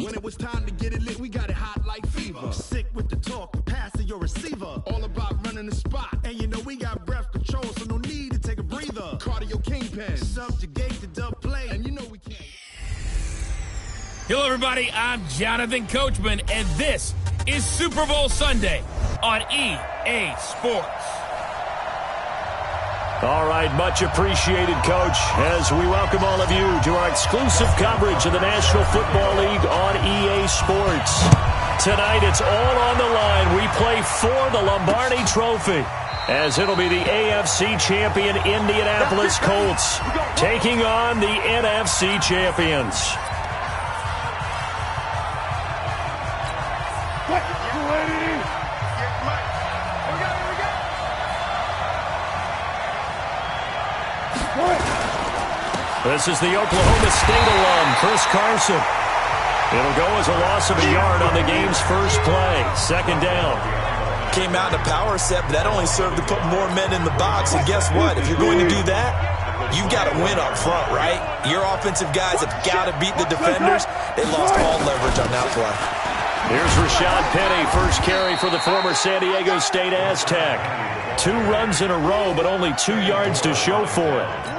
When it was time to get it lit, we got it hot like fever. Sick with the talk, pass to your receiver. All about running the spot. And you know we got breath control, so no need to take a breather. Cardio kingpin, subjugate the dub play, and you know we can't. Hello, everybody. I'm Jonathan Coachman, and this is Super Bowl Sunday on EA Sports. All right, much appreciated, Coach, as we welcome all of you to our exclusive coverage of the National Football League on EA Sports. Tonight, it's all on the line. We play for the Lombardi Trophy, as it'll be the AFC champion Indianapolis Colts taking on the NFC champions. This is the Oklahoma State alum, Chris Carson. It'll go as a loss of a yard on the game's first play. Second down. Came out in a power set, but that only served to put more men in the box. And guess what? If you're going to do that, you've got to win up front, right? Your offensive guys have got to beat the defenders. They lost all leverage on that play. Here's Rashad Penny, first carry for the former San Diego State Aztec. 2 runs in a row, but only 2 yards to show for it.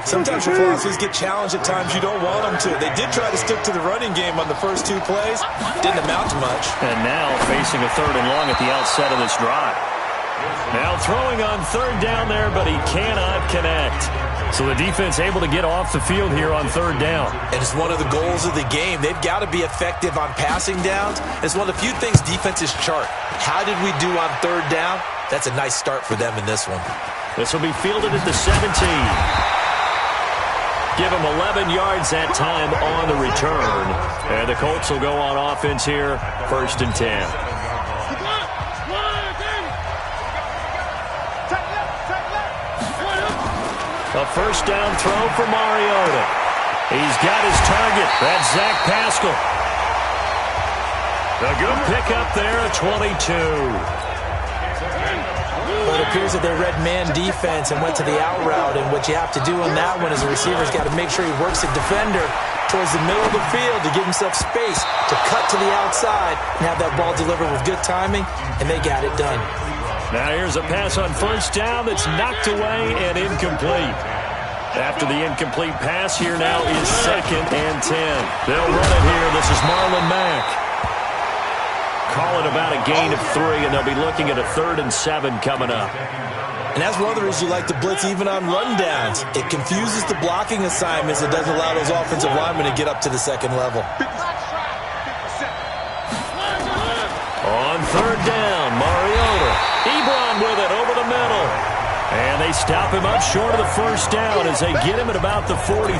Sometimes your philosophies get challenged at times you don't want them to. They did try to stick to the running game on the first 2 plays. Didn't amount to much. And now facing a 3rd and long at the outset of this drive. Now throwing on 3rd down there, but he cannot connect. So the defense able to get off the field here on 3rd down. And it's one of the goals of the game. They've got to be effective on passing downs. It's one of the few things defenses chart. How did we do on 3rd down? That's a nice start for them in this one. This will be fielded at the 17. Give him 11 yards that time on the return. And the Colts will go on offense here, 1st and 10. A first down throw for Mariota. He's got his target. That's Zach Pascal. A good pickup there at 22. Well, it appears that they read man defense and went to the out route, and what you have to do on that one is the receiver's got to make sure he works the defender towards the middle of the field to give himself space to cut to the outside and have that ball delivered with good timing, and they got it done. Now here's a pass on 1st down that's knocked away and incomplete. After the incomplete pass, here now is 2nd and 10. They'll run it here. This is Marlon Mack. Call it about a gain of 3, and they'll be looking at a 3rd and 7 coming up. And that's one of the reasons you like to blitz even on rundowns. It confuses the blocking assignments. It doesn't allow those offensive linemen to get up to the 2nd level. On 3rd down, Mariota. Ebron with it over the middle. And they stop him up short of the 1st down as they get him at about the 43.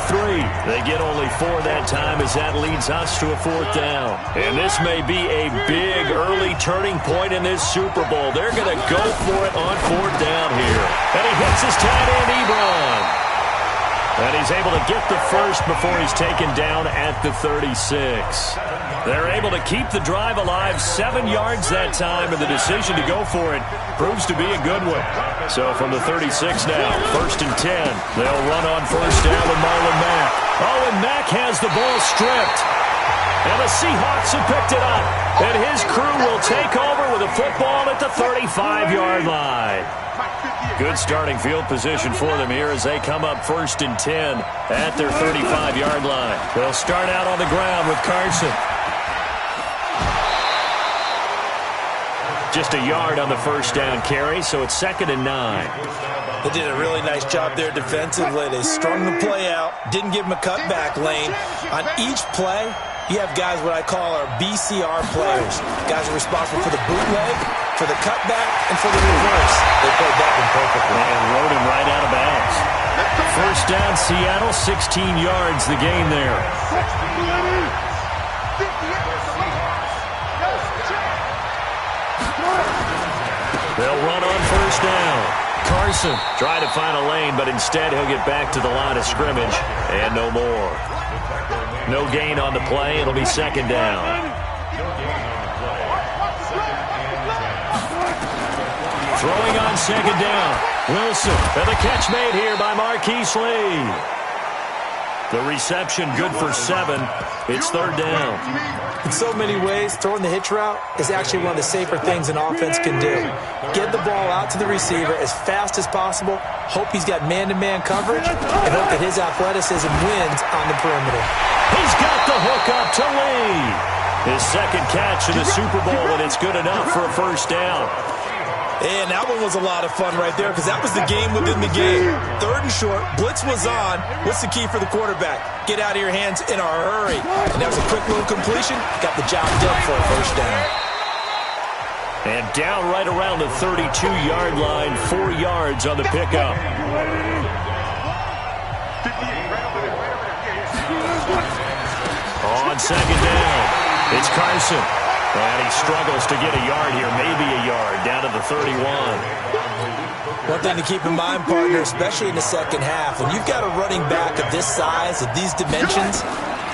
They get only 4 that time as that leads us to a 4th down. And this may be a big early turning point in this Super Bowl. They're going to go for it on 4th down here. And he hits his tight end, Ebron. And he's able to get the first before he's taken down at the 36. They're able to keep the drive alive, 7 yards that time, and the decision to go for it proves to be a good one. So from the 36 now, 1st and 10. They'll run on 1st down with Marlon Mack. Oh, and Mack has the ball stripped. And the Seahawks have picked it up. And his crew will take over with a football at the 35-yard line. Good starting field position for them here as they come up 1st and 10 at their 35-yard line. They'll start out on the ground with Carson. Just a yard on the 1st down carry, so it's 2nd and 9. They did a really nice job there defensively. They strung the play out, didn't give him a cutback lane. On each play, you have guys what I call our BCR players. Guys are responsible for the bootleg, for the cutback, and for the reverse. They played that one perfectly. And rode him right out of bounds. 1st down, Seattle, 16 yards the gain there. They'll run on 1st down. Carson trying to find a lane, but instead he'll get back to the line of scrimmage, and no more. No gain on the play. It'll be 2nd down. Throwing on 2nd down. Wilson, and the catch made here by Marquise Lee. The reception good for 7. It's third down. In so many ways, throwing the hitch route is actually one of the safer things an offense can do. Get the ball out to the receiver as fast as possible, hope he's got man-to-man coverage, and hope that his athleticism wins on the perimeter. He's got the hook up to Lee. His second catch in the Super Bowl, and it's good enough for a first down. And that one was a lot of fun right there because that was the game within the game. Third and short, blitz was on. What's the key for the quarterback? Get out of your hands in a hurry. And that was a quick little completion. Got the job done for a first down. And down right around the 32-yard line, 4 yards on the pickup. On second down, it's Carson. And he struggles to get a yard here, maybe a yard, down to the 31. One thing to keep in mind, partner, especially in the second half, when you've got a running back of this size, of these dimensions,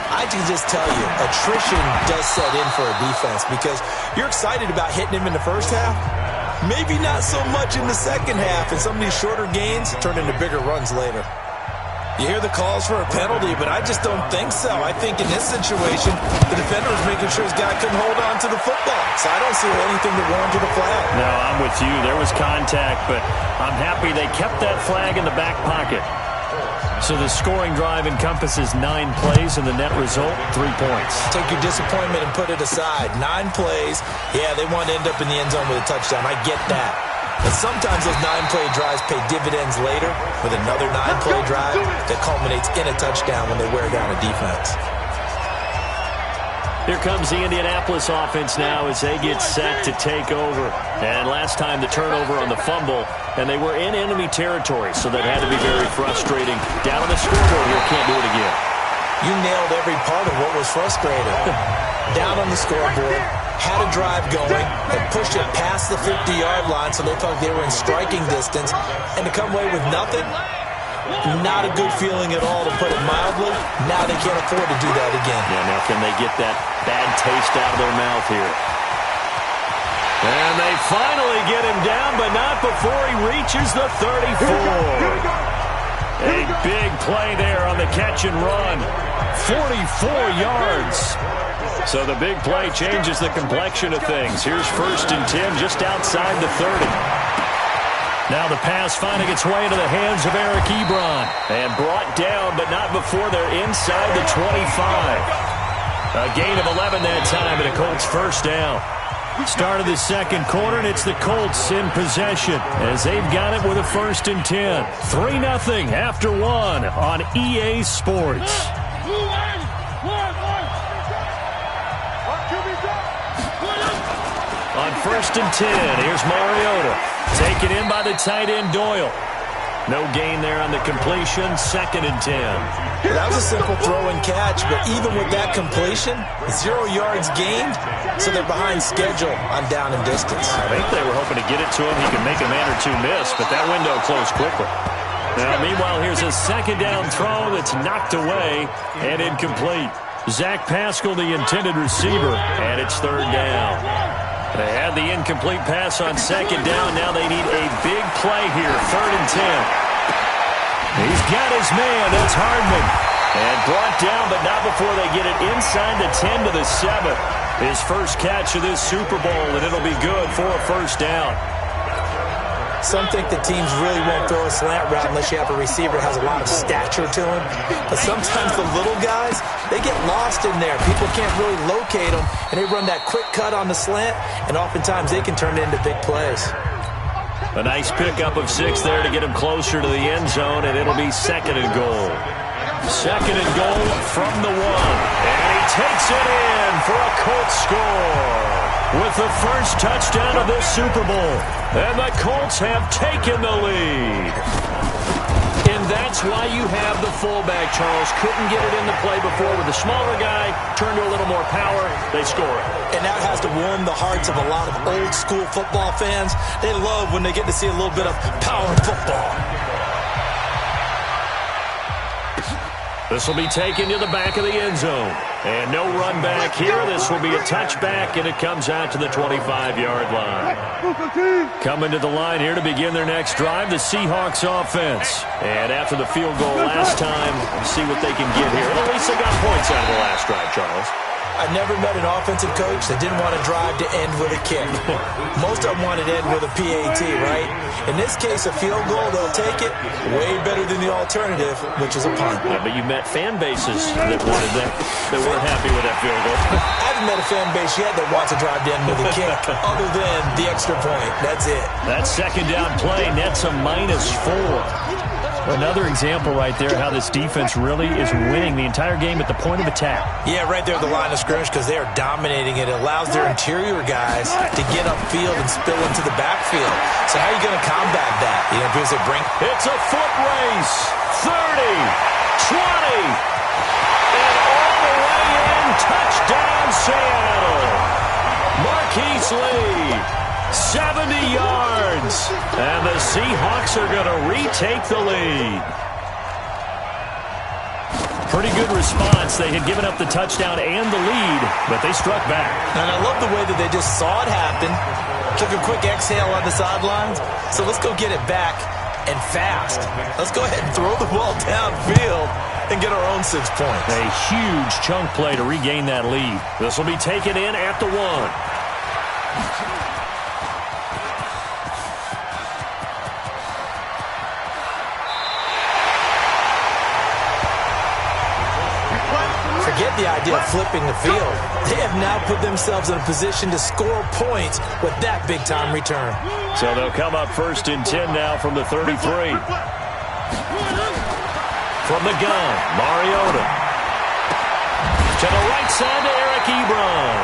I can just tell you, attrition does set in for a defense because you're excited about hitting him in the first half. Maybe not so much in the second half, and some of these shorter gains turn into bigger runs later. You hear the calls for a penalty, but I just don't think so. I think in this situation, the defender was making sure his guy couldn't hold on to the football. So I don't see anything that warranted a flag. No, I'm with you. There was contact, but I'm happy they kept that flag in the back pocket. So the scoring drive encompasses 9 plays, and the net result, 3 points. Take your disappointment and put it aside. 9 plays. Yeah, they want to end up in the end zone with a touchdown. I get that. But sometimes those 9-play drives pay dividends later with another 9-play drive that culminates in a touchdown when they wear down a defense. Here comes the Indianapolis offense now as they get set to take over. And last time the turnover on the fumble, and they were in enemy territory, so that had to be very frustrating. Down on the scoreboard here, can't do it again. You nailed every part of what was frustrating. Down on the scoreboard, had a drive going, and pushed it past the 50-yard line so they thought they were in striking distance, and to come away with nothing, not a good feeling at all, to put it mildly. Now they can't afford to do that again. Yeah, now can they get that bad taste out of their mouth here? And they finally get him down, but not before he reaches the 34. A big play there on the catch and run. 44 yards. So the big play changes the complexion of things. Here's 1st and 10 just outside the 30. Now the pass finding its way into the hands of Eric Ebron. And brought down, but not before they're inside the 25. A gain of 11 that time, and a Colts first down. Start of the second quarter, and it's the Colts in possession as they've got it with a 1st and 10. 3-0 after 1 on EA Sports. On 1st and 10, here's Mariota. Taken in by the tight end Doyle. No gain there on the completion, 2nd and 10. That was a simple throw and catch, but even with that completion, 0 yards gained, so they're behind schedule on down and distance. I think they were hoping to get it to him. He could make a man or two miss, but that window closed quickly. Now, meanwhile, here's a 2nd down throw that's knocked away and incomplete. Zach Pascal, the intended receiver, and it's 3rd down. They had the incomplete pass on 2nd down. Now they need a big play here, 3rd and 10. He's got his man. That's Hardman. And brought down, but not before they get it inside the 10 to the 7. His first catch of this Super Bowl, and it'll be good for a first down. Some think that teams really won't throw a slant route unless you have a receiver that has a lot of stature to him. But sometimes the little guys, they get lost in there. People can't really locate them, and they run that quick cut on the slant, and oftentimes they can turn it into big plays. A nice pickup of 6 there to get him closer to the end zone, and it'll be 2nd and goal. 2nd and goal from the 1. And he takes it in for a Colts score with the first touchdown of this Super Bowl. And the Colts have taken the lead. And that's why you have the fullback, Charles. Couldn't get it into play before with the smaller guy. Turned to a little more power. They score it. And that has to warm the hearts of a lot of old-school football fans. They love when they get to see a little bit of power football. This will be taken to the back of the end zone. And no run back here. This will be a touchback, and it comes out to the 25-yard line. Coming to the line here to begin their next drive, the Seahawks offense. And after the field goal last time, see what they can get here. At least they got points out of the last drive, Charles. I never met an offensive coach that didn't want to drive to end with a kick. Most of them wanted to end with a PAT, right? In this case, a field goal, they'll take it. Way better than the alternative, which is a punt. Yeah, but you met fan bases that wanted that, that weren't happy with that field goal. I haven't met a fan base yet that wants to drive to end with a kick, other than the extra point. That's it. That second down play nets a -4. Another example right there how this defense really is winning the entire game at the point of attack. Yeah, right there at the line of scrimmage because they are dominating it. It allows their interior guys to get upfield and spill into the backfield. So how are you going to combat that? You know, because they bring... It's a foot race. 30, 20, and all the way in. Touchdown, Seattle. Marquise Lee. 70 yards, and the Seahawks are going to retake the lead. Pretty good response. They had given up the touchdown and the lead, but they struck back. And I love the way that they just saw it happen, took a quick exhale on the sidelines. So let's go get it back, and fast. Let's go ahead and throw the ball downfield and get our own 6 points. A huge chunk play to regain that lead. This will be taken in at the 1. Forget the idea of flipping the field. They have now put themselves in a position to score points with that big-time return. So they'll come up 1st and 10 now from the 33. From the gun, Mariota. To the right side to Eric Ebron.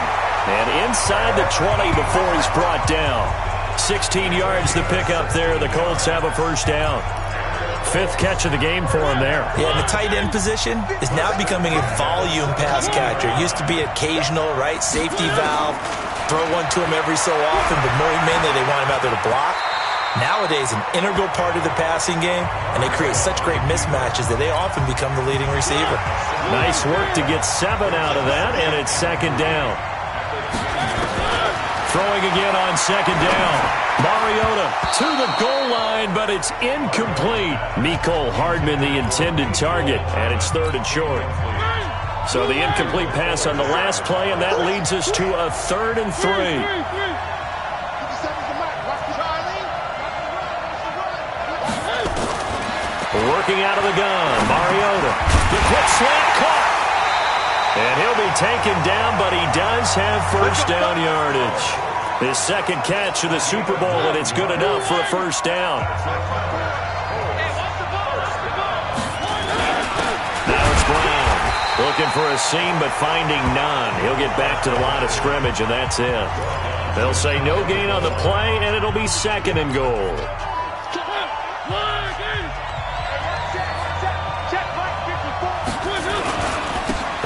And inside the 20 before he's brought down. 16 yards to pick up there. The Colts have a first down. 5th catch of the game for him there. Yeah, and the tight end position is now becoming a volume pass catcher. Used to be occasional, right? Safety valve. Throw one to him every so often, but mainly they want him out there to block. Nowadays, an integral part of the passing game, and they create such great mismatches that they often become the leading receiver. Nice work to get 7 out of that, and it's 2nd down. Throwing again on 2nd down. Mariota to the goal line, but it's incomplete. Mecole Hardman, the intended target, and it's 3rd and short. So the incomplete pass on the last play, and that leads us to a 3rd and 3. Working out of the gun, Mariota. The quick slant caught. And he'll be taken down, but he does have first down yardage. His 2nd catch of the Super Bowl, and it's good enough for a first down. Now it's Brown. Looking for a seam, but finding none. He'll get back to the line of scrimmage, and that's it. They'll say no gain on the play, and it'll be 2nd and goal.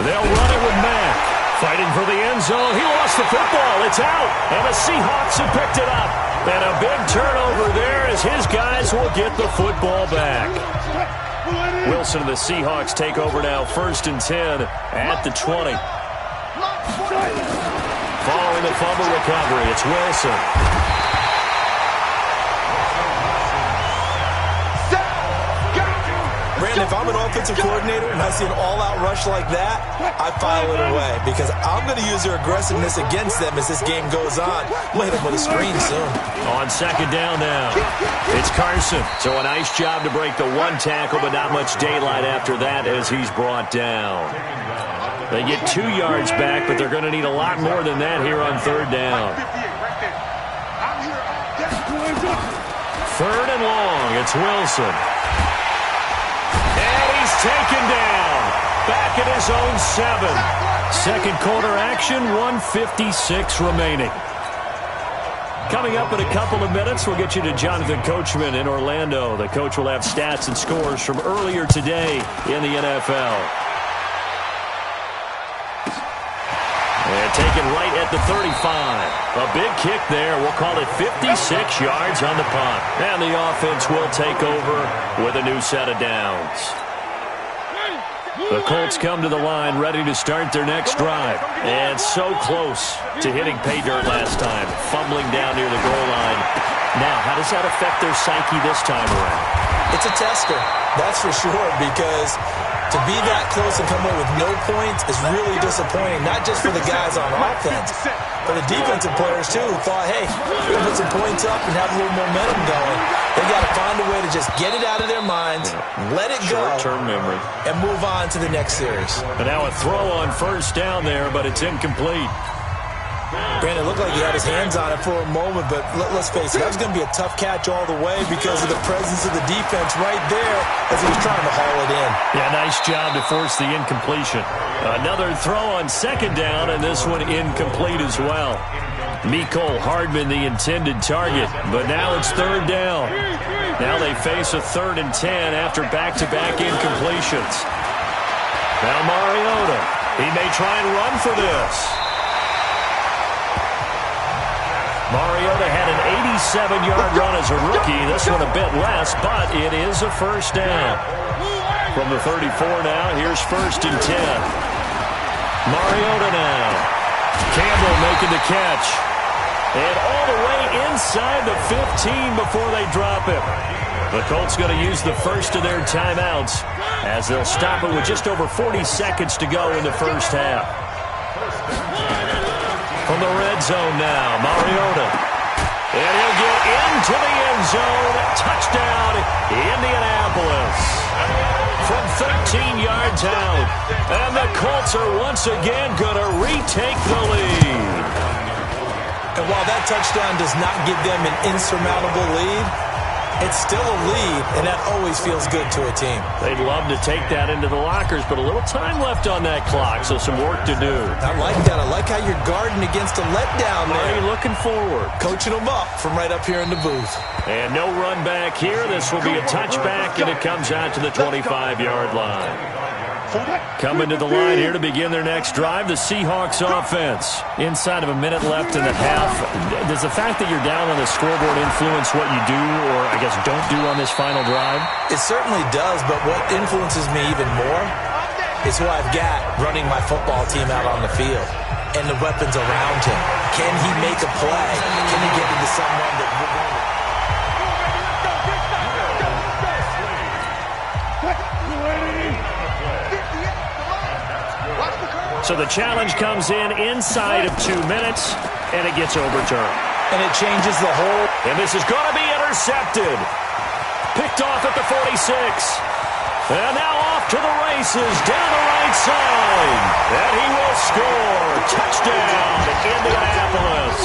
They'll run it with Mack. Fighting for the end zone. He lost the football. It's out. And the Seahawks have picked it up. And a big turnover there as his guys will get the football back. Wilson and the Seahawks take over now 1st and 10 at the 20. Following the fumble recovery, it's Wilson. Brandon, if I'm an offensive coordinator and I see an all-out rush like that, I file it away because I'm going to use their aggressiveness against them as this game goes on. I'm going to hit them with a screen soon. On 2nd down now, it's Carson. So a nice job to break the 1 tackle, but not much daylight after that as he's brought down. They get 2 yards back, but they're going to need a lot more than that here on 3rd down. 3rd and long, it's Wilson. Taken down. Back at his own 7. 2nd quarter action, 1:56 remaining. Coming up in a couple of minutes, we'll get you to Jonathan Coachman in Orlando. The coach will have stats and scores from earlier today in the NFL. And taken right at the 35. A big kick there. We'll call it 56 yards on the punt. And the offense will take over with a new set of downs. The Colts come to the line ready to start their next drive. And so close to hitting pay dirt last time, fumbling down near the goal line. Now, how does that affect their psyche this time around? It's a tester, that's for sure, because to be that close and come away with no points is really disappointing, not just for the guys on offense, but the defensive players, too, who thought, hey, we're going to put some points up and have a little momentum going. They got to find a way to just get it out of their minds, let it go, short-term memory, and move on to the next series. And now a throw on first down there, but it's incomplete. Brandon, it looked like he had his hands on it for a moment, but let's face it, that was going to be a tough catch all the way because of the presence of the defense right there as he was trying to haul it in. Yeah, nice job to force the incompletion. Another throw on second down, and this one incomplete as well. Mecole Hardman, the intended target, but now it's third down. Now they face a 3rd and 10 after back-to-back incompletions. Now Mariota, he may try and run for this. Mariota had an 87-yard run as a rookie. This one a bit less, but it is a first down. From the 34 now, here's 1st and 10. Mariota now. Campbell making the catch. And all the way inside the 15 before they drop him. The Colts going to use the first of their timeouts as they'll stop it with just over 40 seconds to go in the first half. From the red zone now, Mariota. And he'll get into the end zone. Touchdown, Indianapolis. From 13 yards out. And the Colts are once again going to retake the lead. And while that touchdown does not give them an insurmountable lead, it's still a lead, and that always feels good to a team. They'd love to take that into the lockers, but a little time left on that clock, so some work to do. I like that. I like how you're guarding against a letdown there. Are you looking forward? Coaching them up from right up here in the booth. And no run back here. This will be a touchback, and it comes out to the 25-yard line. Coming to the line here to begin their next drive, the Seahawks offense. Inside of a minute left in the half. Does the fact that you're down on the scoreboard influence what you do, or I guess don't do on this final drive? It certainly does, but what influences me even more is who I've got running my football team out on the field and the weapons around him. Can he make a play? Can he get into someone that will win? So the challenge comes in inside of 2 minutes, and it gets overturned. And it changes the whole. And this is going to be intercepted. Picked off at the 46. And now off to the races down the right side. And he will score. Touchdown, Indianapolis.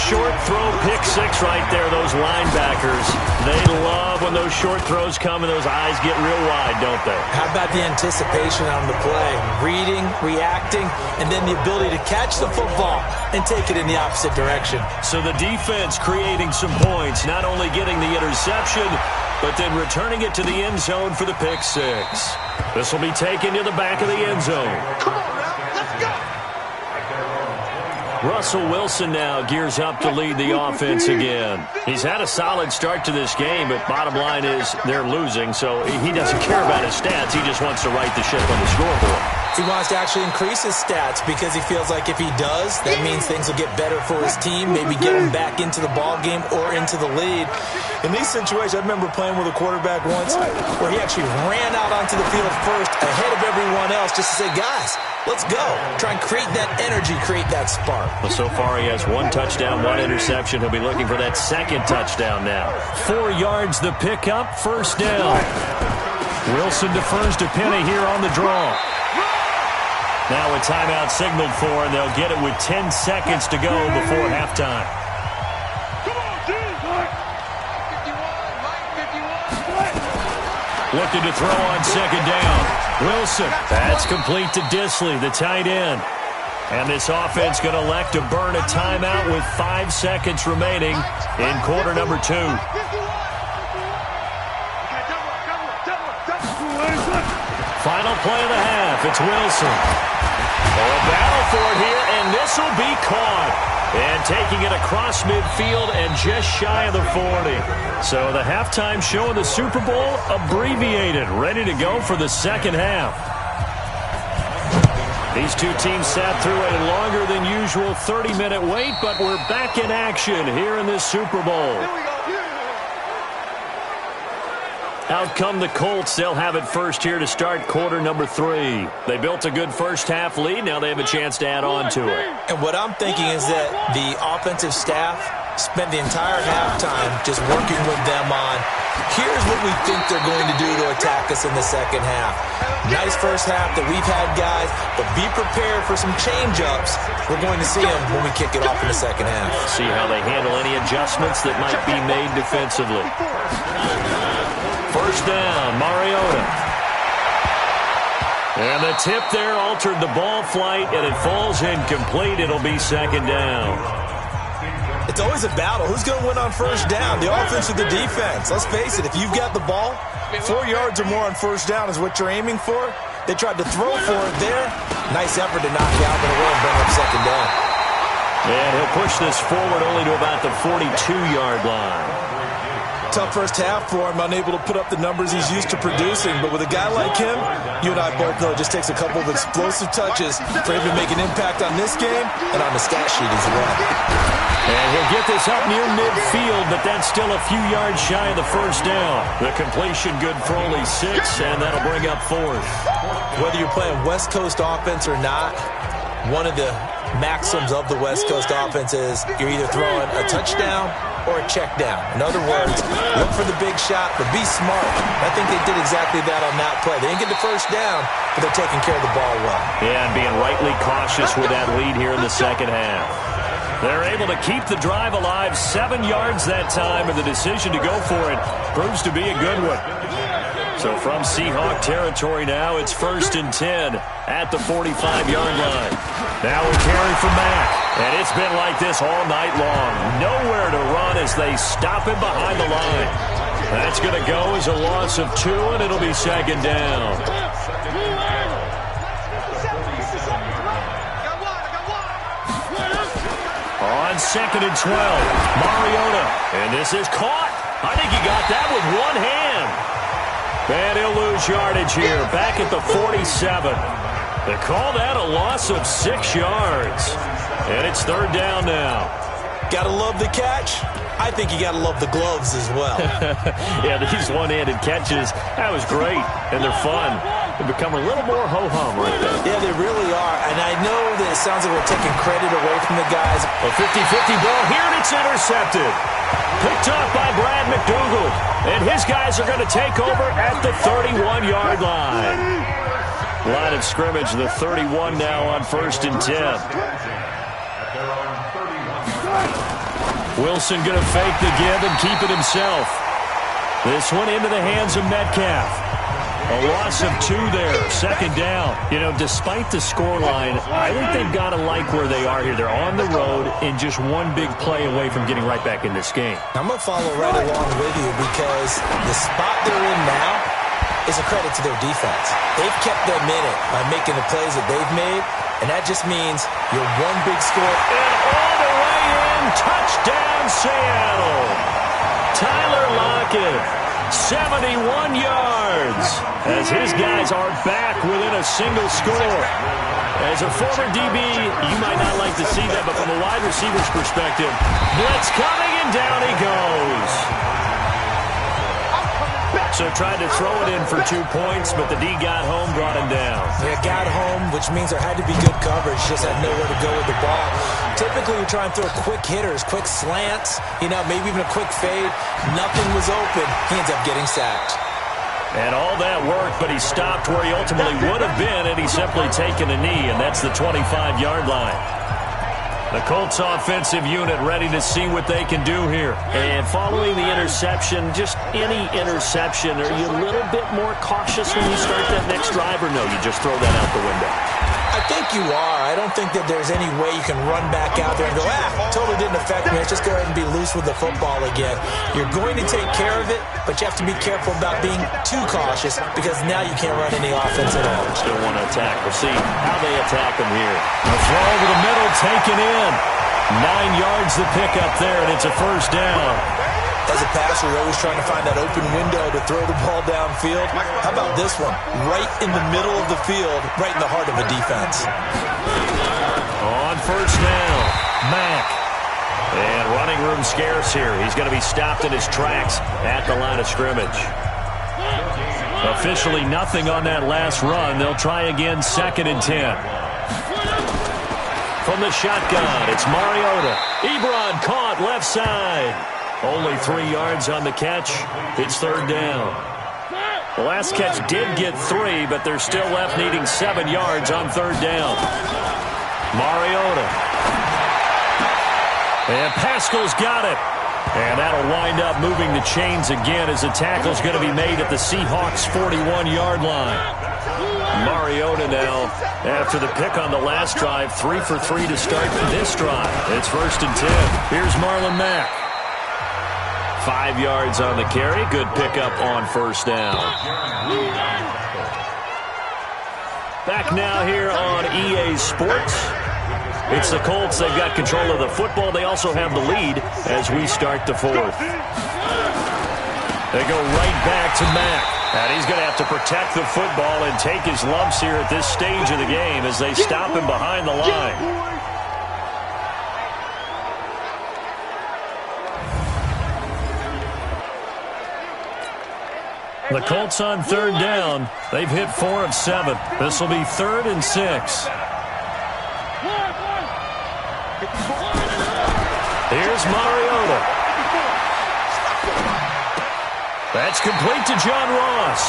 Short throw, pick six right there, those linebackers. They love when those short throws come and those eyes get real wide, don't they? How about the anticipation on the play? Reading, reacting, and then the ability to catch the football and take it in the opposite direction. So the defense creating some points, not only getting the interception, but then returning it to the end zone for the pick six. This will be taken to the back of the end zone. Come on now, let's go. Russell Wilson now gears up to lead the offense again. He's had a solid start to this game, but bottom line is they're losing, so he doesn't care about his stats. He just wants to right the ship on the scoreboard. He wants to actually increase his stats because he feels like if he does, that means things will get better for his team, maybe get him back into the ball game or into the lead. In these situations, I remember playing with a quarterback once where he actually ran out onto the field first ahead of everyone else just to say, guys, let's go. Try and create that energy, create that spark. Well, so far he has one touchdown, one interception. He'll be looking for that second touchdown now. 4 yards the pickup, first down. Wilson defers to Penny here on the draw. Now a timeout signaled for, and they'll get it with 10 seconds to go before halftime. Looking to throw on second down. Wilson, that's complete to Disley, the tight end. And this offense going to elect to burn a timeout with 5 seconds remaining in quarter number 2. Final play of the half, it's Wilson. A battle for it here, and this will be caught. And taking it across midfield and just shy of the 40. So the halftime show of the Super Bowl abbreviated, ready to go for the second half. These two teams sat through a longer than usual 30-minute wait, but we're back in action here in this Super Bowl. Out come the Colts. They'll have it first here to start quarter number 3. They built a good first-half lead. Now they have a chance to add on to it. And what I'm thinking is that the offensive staff spent the entire halftime just working with them on, here's what we think they're going to do to attack us in the second half. Nice first half that we've had, guys, but be prepared for some change-ups. We're going to see them when we kick it off in the second half. See how they handle any adjustments that might be made defensively. First down, Mariota. And the tip there altered the ball flight, and it falls incomplete. It'll be second down. It's always a battle. Who's going to win on first down, the offense or the defense? Let's face it, if you've got the ball, 4 yards or more on first down is what you're aiming for. They tried to throw for it there. Nice effort to knock it out of the way and bring up second down. And he'll push this forward only to about the 42-yard line. Tough first half for him, unable to put up the numbers he's used to producing. But with a guy like him, you and I both know it just takes a couple of explosive touches for him to make an impact on this game and on the stat sheet as well. And he'll get this up near midfield, but that's still a few yards shy of the first down. The completion good for only 6, and that'll bring up 4th. Whether you're playing West Coast offense or not, one of the maxims of the West Coast offense is you're either throwing a touchdown or a check down. In other words, look for the big shot, but be smart. I think they did exactly that on that play. They didn't get the first down, but they're taking care of the ball well. Yeah, and being rightly cautious with that lead here in the second half. They're able to keep the drive alive, 7 yards that time, and the decision to go for it proves to be a good one. So from Seahawk territory now, it's 1st and 10 at the 45-yard line. Now we'll carry from Mack. And it's been like this all night long. Nowhere to run as they stop him behind the line. That's going to go as a loss of 2, and it'll be second down. On 2nd and 12, Mariota. And this is caught. I think he got that with one hand. And he'll lose yardage here, back at the 47. They call that a loss of 6 yards. And it's 3rd down now. Gotta love the catch. I think you gotta love the gloves as well. Yeah, these one-handed catches, that was great. And they're fun. They become a little more ho-hum right there. Yeah, they really are. And I know that it sounds like we're taking credit away from the guys. A 50-50 ball here, and it's intercepted. Picked up by Brad McDougal. And his guys are going to take over at the 31-yard line. Line of scrimmage, the 31 now on 1st and 10. Wilson going to fake the give and keep it himself. This one into the hands of Metcalf. A loss of 2 there, 2nd down. You know, despite the scoreline, I think they've got to like where they are here. They're on the road and just one big play away from getting right back in this game. I'm going to follow right along with you because the spot they're in now is a credit to their defense. They've kept them in it by making the plays that they've made, and that just means you're one big score. And all the way in, touchdown Seattle. Tyler Lockett. 71 yards as his guys are back within a single score. As a former DB, you might not like to see that, but from a wide receiver's perspective, blitz coming and down he goes. So tried to throw it in for 2 points, but the D got home, brought him down. Yeah, got home, which means there had to be good coverage. Just had nowhere to go with the ball. Typically, you're trying to throw quick hitters, quick slants, you know, maybe even a quick fade. Nothing was open. He ends up getting sacked. And all that worked, but he stopped where he ultimately would have been, and he's simply taken a knee, and that's the 25-yard line. The Colts offensive unit ready to see what they can do here. And following the interception, just any interception, are you a little bit more cautious when you start that next drive, or no, you just throw that out the window? I think you are. I don't think that there's any way you can run back out there and go, totally didn't affect me. Let's just go ahead and be loose with the football again. You're going to take care of it, but you have to be careful about being too cautious because now you can't run any offense at all. Still want to attack. We'll see how they attack them here. A throw over the middle, taken in. 9 yards the pickup there, and it's a first down. As a passer, you're always trying to find that open window to throw the ball downfield. How about this one? Right in the middle of the field, right in the heart of a defense. On first down, Mack. And running room scarce here. He's going to be stopped in his tracks at the line of scrimmage. Officially nothing on that last run. They'll try again, 2nd and 10. From the shotgun, it's Mariota. Ebron caught left side. Only 3 yards on the catch. It's 3rd down. The last catch did get 3, but they're still left needing 7 yards on 3rd down. Mariota. And Pascal's got it. And that'll wind up moving the chains again as the tackle's going to be made at the Seahawks' 41-yard line. Mariota now, after the pick on the last drive, 3 for 3 to start this drive. It's 1st and 10. Here's Marlon Mack. 5 yards on the carry. Good pickup on 1st down. Back now here on EA Sports. It's the Colts. They've got control of the football. They also have the lead as we start the 4th. They go right back to Mack. And he's going to have to protect the football and take his lumps here at this stage of the game as they stop him behind the line. The Colts on 3rd down. They've hit 4 of 7. This will be 3rd and 6. Here's Mariota. That's complete to John Ross.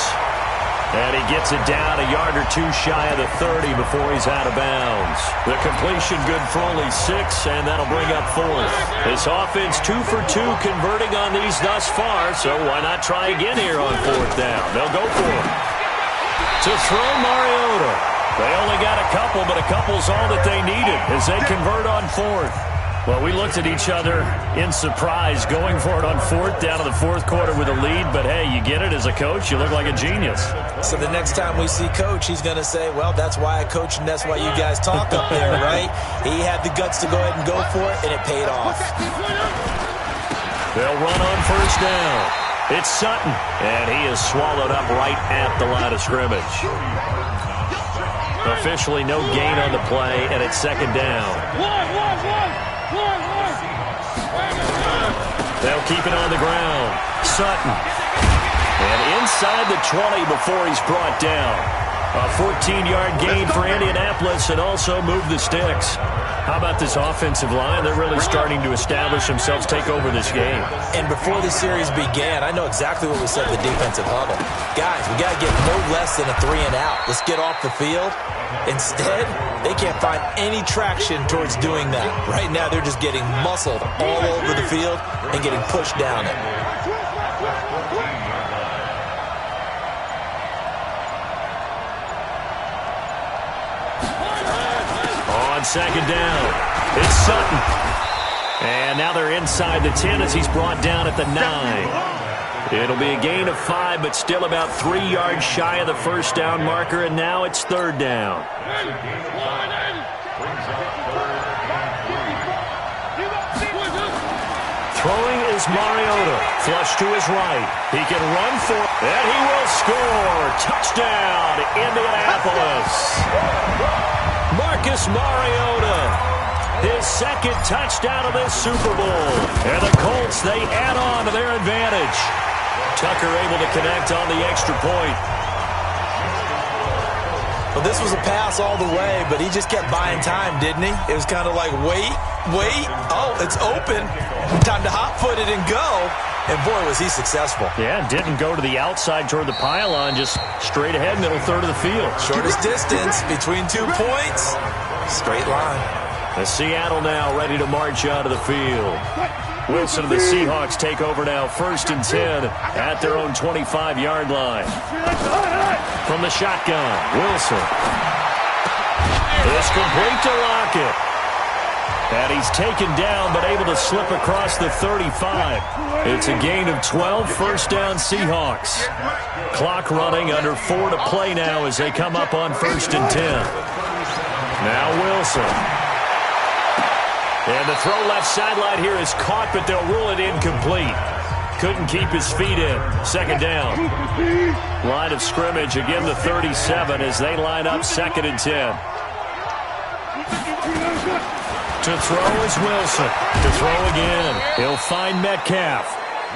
And he gets it down a yard or 2 shy of the 30 before he's out of bounds. The completion good for only 6, and that'll bring up 4th. This offense 2 for 2 converting on these thus far, so why not try again here on 4th down? They'll go for it. To throw Mariota. They only got a couple, but a couple's all that they needed as they convert on 4th. Well, we looked at each other in surprise going for it on 4th down in the 4th quarter with a lead. But, hey, you get it as a coach. You look like a genius. So the next time we see Coach, he's going to say, well, that's why I coach and that's why you guys talk up there, right? He had the guts to go ahead and go for it, and it paid off. They'll run on 1st down. It's Sutton, and he is swallowed up right at the line of scrimmage. Officially no gain on the play, and it's 2nd down. They'll keep it on the ground. Sutton. And inside the 20 before he's brought down. A 14-yard gain for Indianapolis and also move the sticks. How about this offensive line? They're really starting to establish themselves, take over this game. And before the series began, I know exactly what we said in the defensive huddle. Guys, we got to get no less than a 3-and-out. Let's get off the field. Instead, they can't find any traction towards doing that. Right now, they're just getting muscled all over the field and getting pushed down it. On 2nd down, it's Sutton. And now they're inside the 10 as he's brought down at the 9. It'll be a gain of 5, but still about 3 yards shy of the 1st down marker, and now it's 3rd down. Throwing is Mariota. Flush to his right. He can run for it, and he will score. Touchdown, Indianapolis. Marcus Mariota. His 2nd touchdown of this Super Bowl. And the Colts, they add on to their advantage. Tucker able to connect on the extra point. Well, this was a pass all the way, but he just kept buying time, didn't he? It was kind of like, wait. Oh, it's open. Time to hot-foot it and go. And, boy, was he successful. Yeah, didn't go to the outside toward the pylon, just straight ahead, middle third of the field. Shortest distance between 2 points. Straight line. The Seattle now ready to march out of the field. Wilson and the Seahawks take over now, 1st and 10 at their own 25-yard line. From the shotgun, Wilson. It's complete to Lockett. And he's taken down but able to slip across the 35. It's a gain of 12, 1st down Seahawks. Clock running, under 4 to play now as they come up on 1st and 10. Now Wilson. And the throw left sideline here is caught, but they'll rule it incomplete. Couldn't keep his feet in. Second down. Line of scrimmage, again the 37 as they line up 2nd and 10. To throw is Wilson. To throw again. He'll find Metcalf.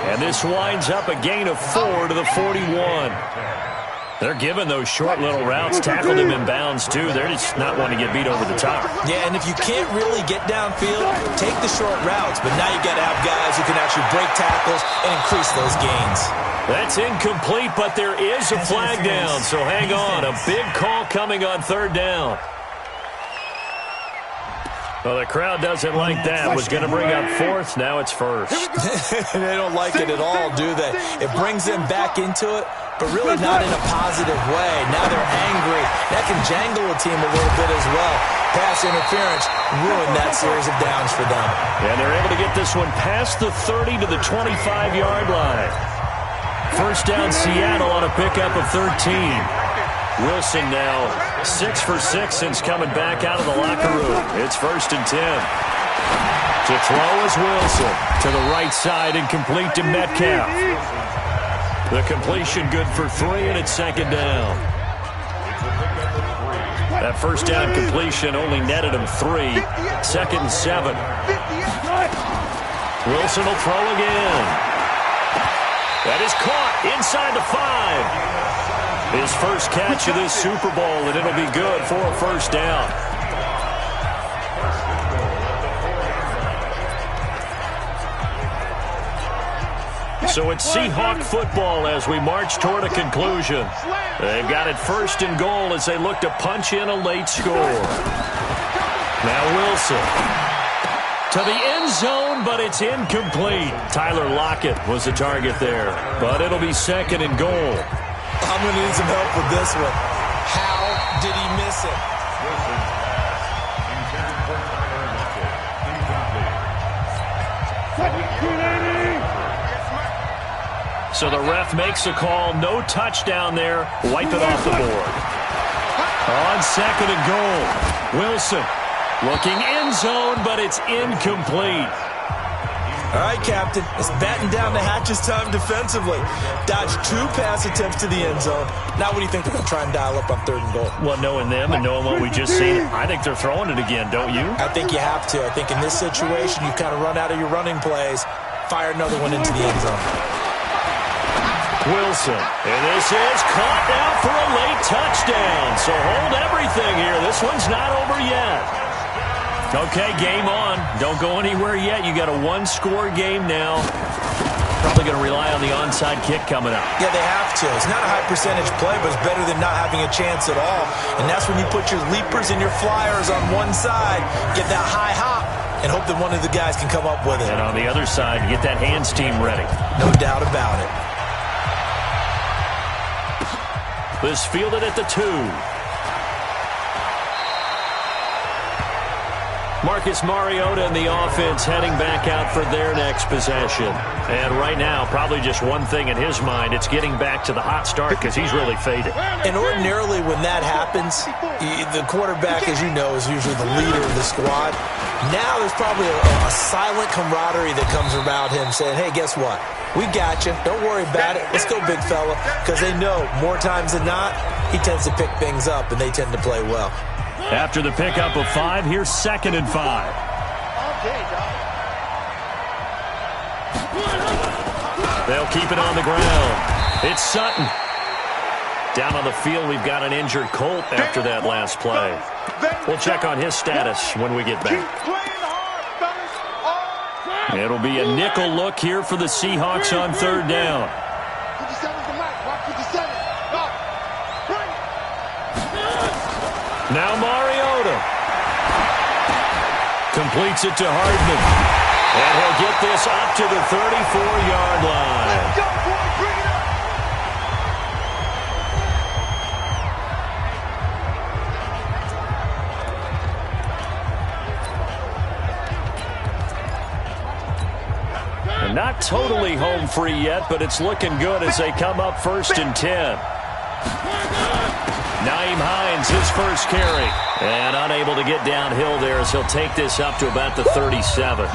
And this winds up a gain of 4 to the 41. They're giving those short little routes. Tackled him in bounds, too. They're just not wanting to get beat over the top. Yeah, and if you can't really get downfield, take the short routes. But now you got to have guys who can actually break tackles and increase those gains. That's incomplete, but there is a flag down. So hang on. A big call coming on 3rd down. Well, the crowd doesn't like that. Was going to bring up 4th. Now it's 1st. They don't like it at all, do they? It brings them back into it, but really not in a positive way. Now they're angry. That can jangle a team a little bit as well. Pass interference ruined that series of downs for them. And they're able to get this one past the 30 to the 25-yard line. First down, Seattle on a pickup of 13. Wilson now 6 for 6 since coming back out of the locker room. It's 1st and 10. To throw is Wilson. To the right side and complete to Metcalf. The completion good for 3, and it's 2nd down. That first down completion only netted him 3. 2nd and 7. Wilson will throw again. That is caught inside the 5. His first catch of this Super Bowl, and it'll be good for a first down. So it's Seahawk football as we march toward a conclusion. They've got it 1st and goal as they look to punch in a late score. Now Wilson to the end zone, but it's incomplete. Tyler Lockett was the target there, but it'll be 2nd and goal. I'm going to need some help with this one. How did he miss it? So the ref makes a call. No touchdown there. Wipe it off the board. On 2nd and goal. Wilson looking end zone, but it's incomplete. All right, Captain. It's batten down the hatches time defensively. Dodged 2 pass attempts to the end zone. Now what do you think they're going to try and dial up on 3rd and goal? Well, knowing them and knowing what we just seen, I think they're throwing it again, don't you? I think you have to. I think in this situation, you kind of run out of your running plays, fire another one into the end zone. Wilson, and this is caught now for a late touchdown. So hold everything here. This one's not over yet. Okay, game on. Don't go anywhere yet. You got a 1-score game now. Probably going to rely on the onside kick coming up. Yeah, they have to. It's not a high percentage play, but it's better than not having a chance at all. And that's when you put your leapers and your flyers on one side, get that high hop, and hope that one of the guys can come up with it. And on the other side, get that hands team ready. No doubt about it. This fielded at the 2. Marcus Mariota and the offense heading back out for their next possession. And right now, probably just one thing in his mind. It's getting back to the hot start because he's really faded. And ordinarily when that happens, the quarterback, as you know, is usually the leader of the squad. Now there's probably a silent camaraderie that comes around him saying, hey, guess what? We got you. Don't worry about it. Let's go, big fella. Because they know more times than not, he tends to pick things up, and they tend to play well. After the pickup of 5, here's 2nd and 5. They'll keep it on the ground. It's Sutton. Down on the field, we've got an injured Colt after that last play. We'll check on his status when we get back. It'll be a nickel look here for the Seahawks on 3rd down. Now Mariota completes it to Hardman. And he'll get this up to the 34-yard line. And not totally home free yet, but it's looking good as they come up 1st and 10. Naeem Hines finds his first carry. And unable to get downhill there as he'll take this up to about the 37.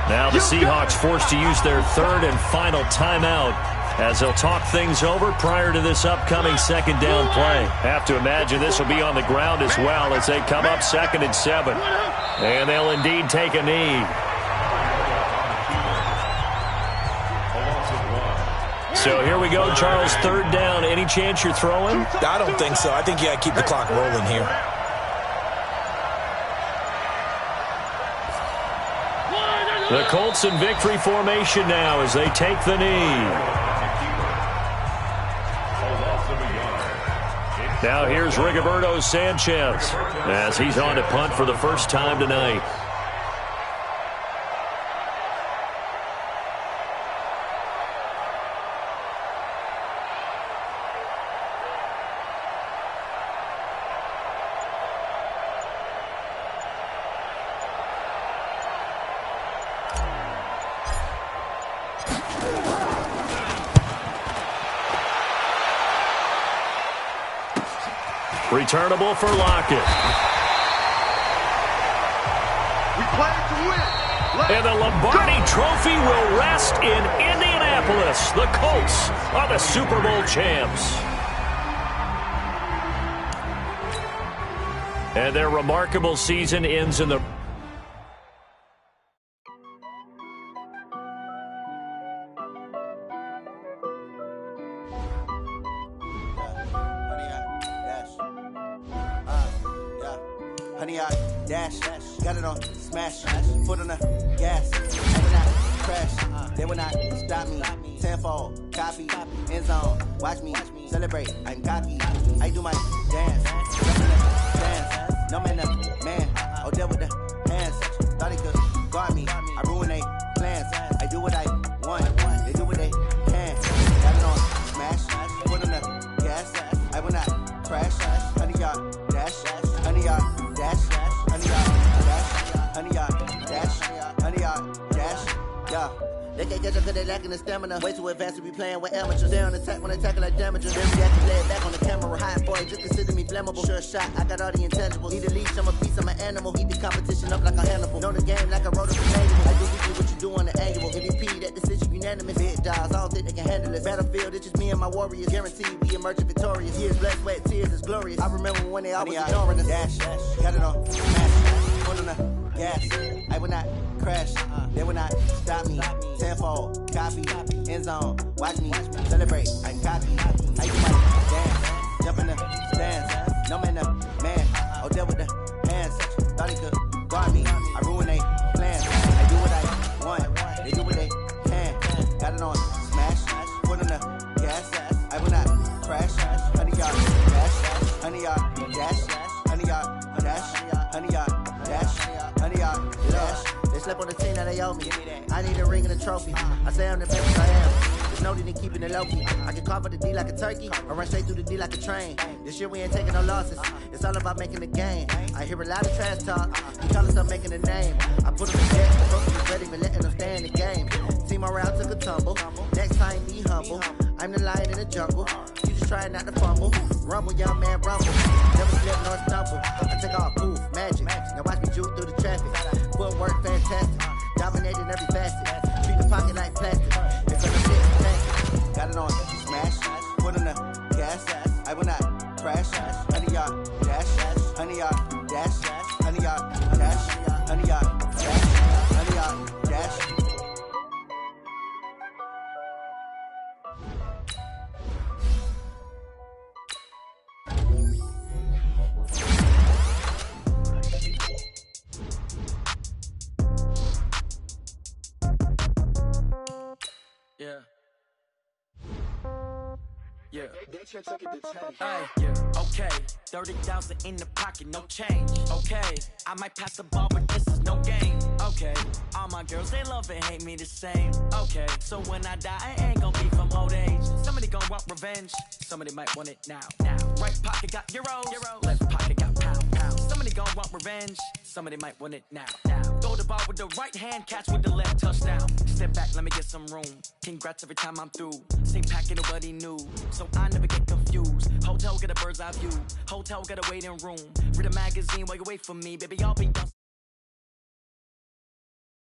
Now the Seahawks forced to use their third and final timeout as they'll talk things over prior to this upcoming second down play. Have to imagine this will be on the ground as well as they come up 2nd and 7. And they'll indeed take a knee. So here we go, Charles, 3rd down. Any chance you're throwing? I don't think so. I think you got to keep the clock rolling here. The Colts in victory formation now as they take the knee. Now here's Rigoberto Sanchez as he's on to punt for the first time tonight. Returnable for Lockett. We play to win. And the Lombardi Trophy will rest in Indianapolis. The Colts are the Super Bowl champs. And their remarkable season ends in the... Honey, I dash, got it on smash, foot on the gas, I will not crash, they will not stop me, tenfold, copy, end zone, watch me, celebrate, I'm cocky, I do my dance, dance, no man, man, oh, deal with the hands, thought he could guard me, I ruin they plans, I do what I want, they do what they can, got it on smash, foot on the gas, I will not crash, honey, y'all dash, honey, y'all dash, honey, dash, honey, dash, honey, dash, yeah. They can't catch up cause they lacking the stamina. Way too advanced to be playing with amateurs. They on attack when they tackle like damages. Then react to play it back on the camera. Hot boy, just consider me flammable. Sure shot, I got all the intangibles. Need a leash, I'm a beast, I'm an animal. Heat the competition up like a Hannibal. Know the game like I wrote a manual. I do weekly what you do on the annual. MVP, that decision unanimous. Big dogs, I don't think they can handle it. Battlefield, it's just me and my warriors. Guaranteed we emerge victorious. Years, blood, sweat, tears, it's glorious. I remember when they always ignoring us. Dash, got it on smash, put on the gas, I will not crash, they will not stop me, tenfold, copy, end zone, watch me, celebrate, I'm cocky, I do my dance, jump in the stands, no man, man, oh, deal with the hands, thought he could guard me, I ruin they plans, I do what I want, they do what they can, got it on smash, put on the gas, I will not crash, honey, y'all dash, honey, y'all dash, honey, y'all dash, honey, y'all dash, honey, y'all dash. They slept on the team, now they owe me. I need a ring and a trophy. I say I'm the best I am. There's no need in keeping it low key. I can carve up the D like a turkey, or run straight through the D like a train. This year we ain't taking no losses. It's all about making the game. I hear a lot of trash talk. You tell us I'm making a name. I put them in debt, the folks is ready, but letting them stay in the game. Team around took a tumble. Next time be humble. I'm the lion in the jungle. You just trying not to fumble. Rumble, young man, rumble. Never slip nor stumble. I take off, poof, magic. Now watch me juke through the traffic. Footwork fantastic. Dominating every facet. Treat the pocket like plastic. It's on the shit, plastic. Got it on smash. Put on the gas. I will not crash. Honey, y'all dash. Honey, y'all dash. Honey, y'all dash. Honey, y'all dash. Honey, y'all dash. Yeah. Yeah. Yeah. Okay. 30,000 in the pocket, no change. Okay. I might pass the ball, but this is no game. Okay. All my girls, they love and hate me the same. Okay. So when I die, I ain't gonna be from old age. Somebody gonna want revenge. Somebody might want it now. Right pocket got euros. Left pocket got pound. Somebody gonna want revenge. Somebody might want it now. Go to the ball with the right hand, catch with the left, touchdown. Step back, let me get some room. Congrats every time I'm through. Same packet, nobody knew, so I never get confused. Hotel, get a bird's eye view. Hotel, get a waiting room. Read a magazine while you wait for me, baby, I'll be done.